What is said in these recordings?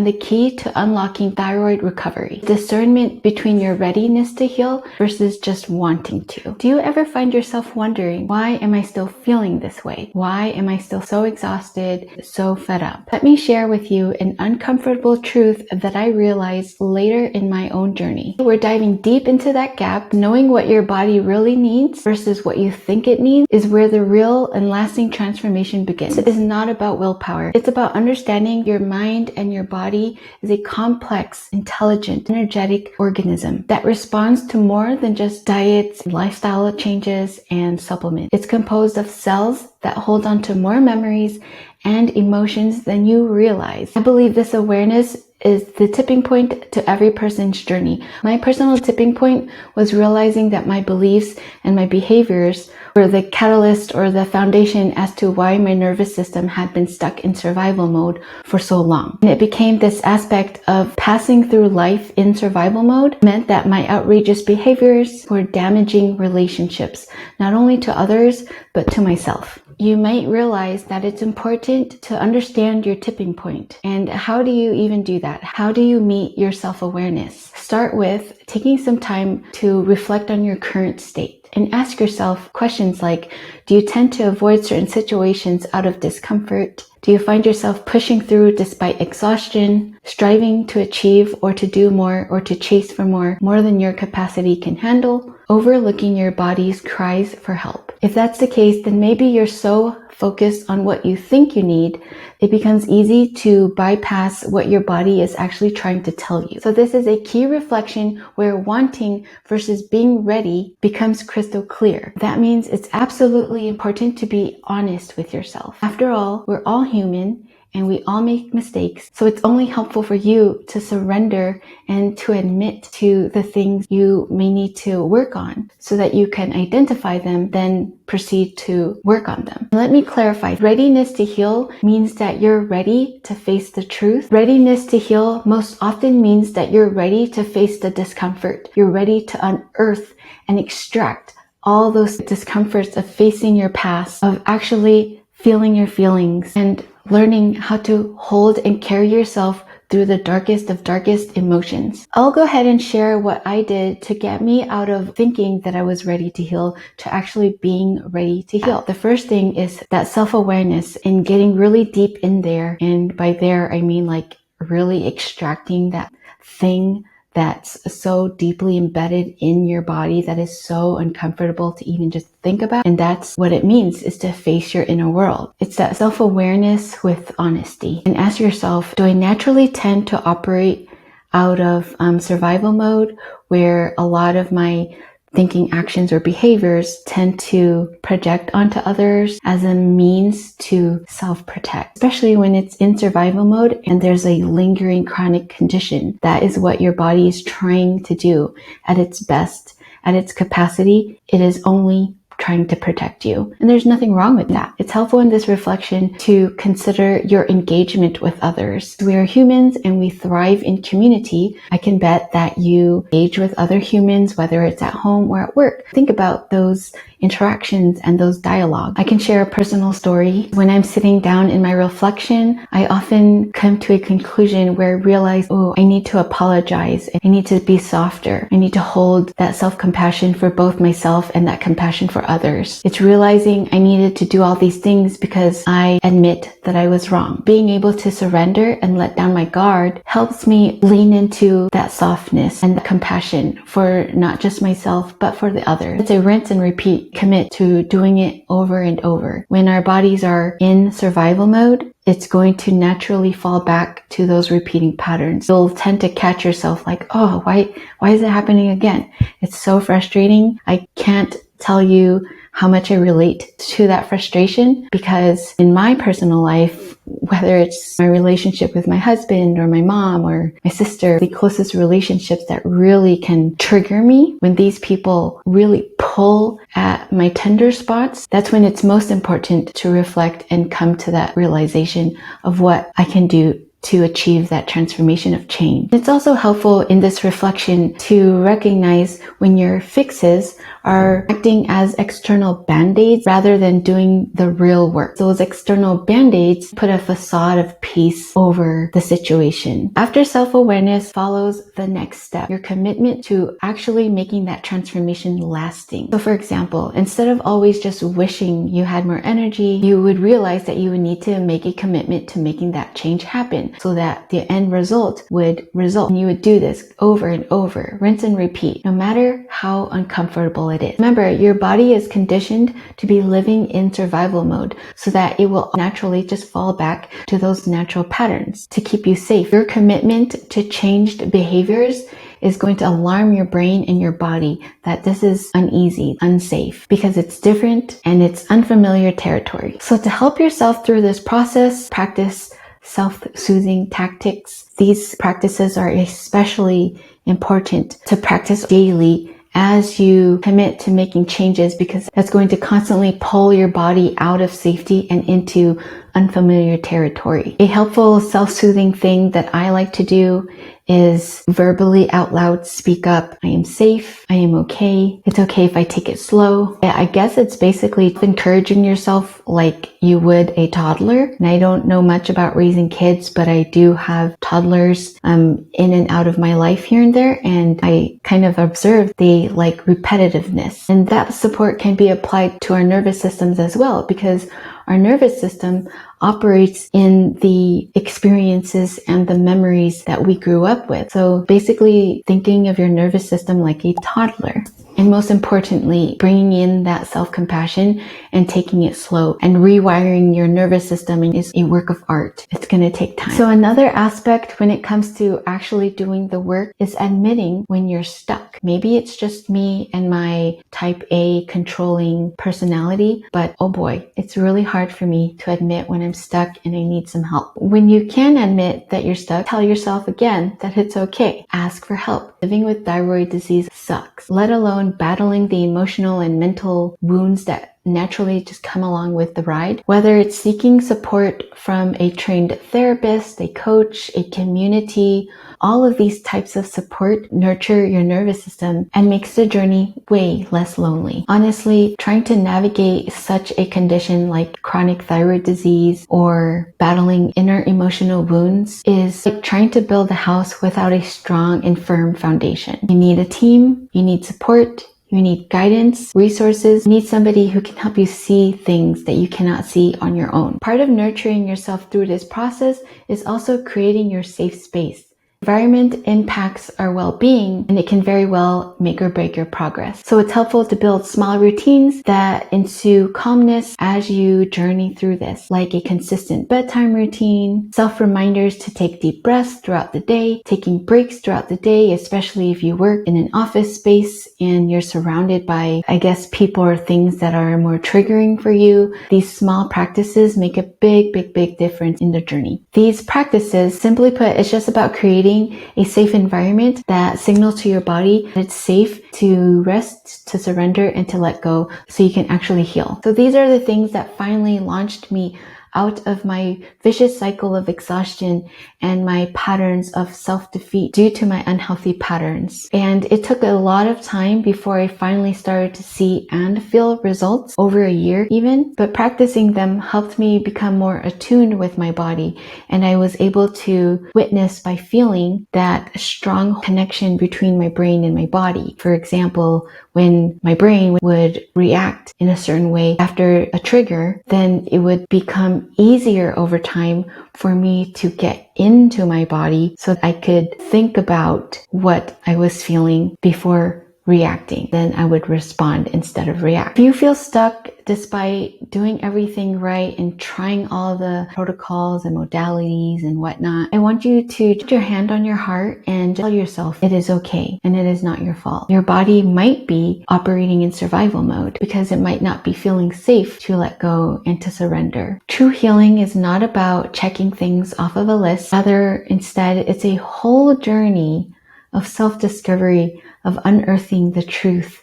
and the key to unlocking thyroid recovery. Discernment between your readiness to heal versus just wanting to. Do you ever find yourself wondering, why am I still feeling this way? Why am I still so exhausted, so fed up? Let me share with you an uncomfortable truth that I realized later in my own journey. We're diving deep into that gap. Knowing what your body really needs versus what you think it needs is where the real and lasting transformation begins. It is not about willpower. It's about understanding your mind and your body is a complex, intelligent, energetic organism that responds to more than just diets, lifestyle changes, and supplements. It's composed of cells that hold on to more memories and emotions than you realize. I believe this awareness is the tipping point to every person's journey. My personal tipping point was realizing that my beliefs and my behaviors were the catalyst or the foundation as to why my nervous system had been stuck in survival mode for so long. And it became this aspect of passing through life in survival mode meant that my outrageous behaviors were damaging relationships, not only to others, but to myself. You might realize that it's important to understand your tipping point. And how do you even do that? How do you meet your self-awareness? Start with taking some time to reflect on your current state and ask yourself questions like, do you tend to avoid certain situations out of discomfort? Do you find yourself pushing through despite exhaustion, striving to achieve or to do more or to chase for more than your capacity can handle, overlooking your body's cries for help? If that's the case, then maybe you're so focused on what you think you need, it becomes easy to bypass what your body is actually trying to tell you. So this is a key reflection where wanting versus being ready becomes crystal clear. That means it's absolutely important to be honest with yourself. After all, we're all human and we all make mistakes. So it's only helpful for you to surrender and to admit to the things you may need to work on so that you can identify them, then proceed to work on them. Let me clarify. Readiness to heal means that you're ready to face the truth. Readiness to heal most often means that you're ready to face the discomfort. You're ready to unearth and extract all those discomforts of facing your past, of actually feeling your feelings and learning how to hold and carry yourself through the darkest of darkest emotions. I'll go ahead and share what I did to get me out of thinking that I was ready to heal to actually being ready to heal. The first thing is that self-awareness and getting really deep in there. And by there, I mean like really extracting that thing that's so deeply embedded in your body that is so uncomfortable to even just think about. And that's what it means, is to face your inner world. It's that self-awareness with honesty. And ask yourself, do I naturally tend to operate out of survival mode, where a lot of my thinking, actions, or behaviors tend to project onto others as a means to self-protect, especially when it's in survival mode and there's a lingering chronic condition? That is what your body is trying to do at its best, at its capacity. It is only trying to protect you. And there's nothing wrong with that. It's helpful in this reflection to consider your engagement with others. We are humans and we thrive in community. I can bet that you engage with other humans, whether it's at home or at work. Think about those interactions and those dialogues. I can share a personal story. When I'm sitting down in my reflection, I often come to a conclusion where I realize, oh, I need to apologize. I need to be softer. I need to hold that self-compassion for both myself and that compassion for others. It's realizing I needed to do all these things because I admit that I was wrong. Being able to surrender and let down my guard helps me lean into that softness and the compassion for not just myself, but for the others. It's a rinse and repeat. Commit to doing it over and over. When our bodies are in survival mode, it's going to naturally fall back to those repeating patterns. You'll tend to catch yourself like, oh, why is it happening again? It's so frustrating. I can't tell you how much I relate to that frustration, because in my personal life, whether it's my relationship with my husband or my mom or my sister, the closest relationships that really can trigger me, when these people really pull at my tender spots, that's when it's most important to reflect and come to that realization of what I can do to achieve that transformation of change. It's also helpful in this reflection to recognize when your fixes are acting as external band-aids rather than doing the real work. Those external band-aids put a facade of peace over the situation. After self-awareness follows the next step, your commitment to actually making that transformation lasting. So for example, instead of always just wishing you had more energy, you would realize that you would need to make a commitment to making that change happen so that the end result would result. And you would do this over and over, rinse and repeat, no matter how uncomfortable it is. Remember, your body is conditioned to be living in survival mode so that it will naturally just fall back to those natural patterns to keep you safe. Your commitment to changed behaviors is going to alarm your brain and your body that this is uneasy, unsafe, because it's different and it's unfamiliar territory. So to help yourself through this process, practice self-soothing tactics. These practices are especially important to practice daily as you commit to making changes, because that's going to constantly pull your body out of safety and into unfamiliar territory. A helpful self-soothing thing that I like to do is verbally out loud speak up. I am safe. I am okay. It's okay if I take it slow. I guess it's basically encouraging yourself like you would a toddler. And I don't know much about raising kids, but I do have toddlers in and out of my life here and there. And I kind of observe they like repetitiveness. And that support can be applied to our nervous systems as well, because our nervous system operates in the experiences and the memories that we grew up with. So basically thinking of your nervous system like a toddler. And most importantly, bringing in that self-compassion and taking it slow and rewiring your nervous system is a work of art. It's going to take time. So another aspect when it comes to actually doing the work is admitting when you're stuck. Maybe it's just me and my type A controlling personality, but oh boy, it's really hard for me to admit when I'm stuck and I need some help. When you can admit that you're stuck, tell yourself again that it's okay. Ask for help. Living with thyroid disease sucks, let alone battling the emotional and mental wounds that naturally just come along with the ride. Whether it's seeking support from a trained therapist, a coach, a community, all of these types of support nurture your nervous system and makes the journey way less lonely. Honestly, trying to navigate such a condition like chronic thyroid disease or battling inner emotional wounds is like trying to build a house without a strong and firm foundation. You need a team, you need support, you need guidance, resources. You need somebody who can help you see things that you cannot see on your own. Part of nurturing yourself through this process is also creating your safe space. Environment impacts our well-being, and it can very well make or break your progress. So it's helpful to build small routines that ensue calmness as you journey through this, like a consistent bedtime routine, self-reminders to take deep breaths throughout the day, taking breaks throughout the day, especially if you work in an office space and you're surrounded by, I guess, people or things that are more triggering for you. These small practices make a big difference in the journey. These practices, simply put, it's just about creating a safe environment that signals to your body that it's safe to rest, to surrender, and to let go so you can actually heal. So these are the things that finally launched me out of my vicious cycle of exhaustion and my patterns of self-defeat due to my unhealthy patterns. And it took a lot of time before I finally started to see and feel results, over a year even, but practicing them helped me become more attuned with my body, and I was able to witness by feeling that strong connection between my brain and my body. For example, when my brain would react in a certain way after a trigger, then it would become easier over time for me to get into my body so that I could think about what I was feeling before reacting. Then I would respond instead of react. If you feel stuck despite doing everything right and trying all the protocols and modalities and whatnot, I want you to put your hand on your heart and tell yourself it is okay and it is not your fault. Your body might be operating in survival mode because it might not be feeling safe to let go and to surrender. True healing is not about checking things off of a list. Rather, instead, it's a whole journey of self-discovery, of unearthing the truth,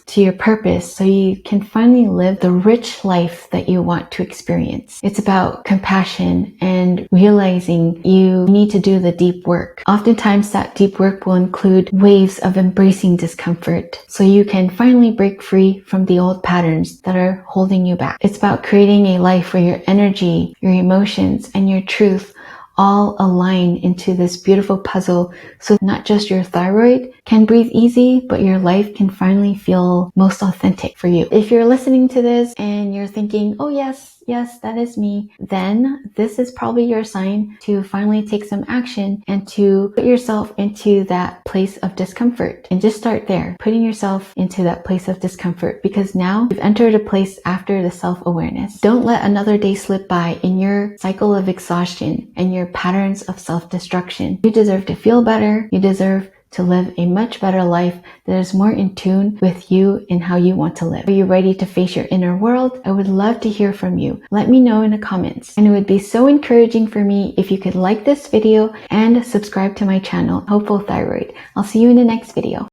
to your purpose so you can finally live the rich life that you want to experience. It's about compassion and realizing you need to do the deep work. Oftentimes that deep work will include waves of embracing discomfort so you can finally break free from the old patterns that are holding you back. It's about creating a life where your energy, your emotions, and your truth all align into this beautiful puzzle so not just your thyroid can breathe easy, but your life can finally feel most authentic for you. If you're listening to this and you're thinking, oh yes, that is me, then this is probably your sign to finally take some action and to put yourself into that place of discomfort. And just start there, putting yourself into that place of discomfort, because now you've entered a place after the self-awareness. Don't let another day slip by in your cycle of exhaustion and your patterns of self-destruction. You deserve to feel better. You deserve to live a much better life that is more in tune with you and how you want to live. Are you ready to face your inner world? I would love to hear from you. Let me know in the comments. And it would be so encouraging for me if you could like this video and subscribe to my channel, Hopeful Thyroid. I'll see you in the next video.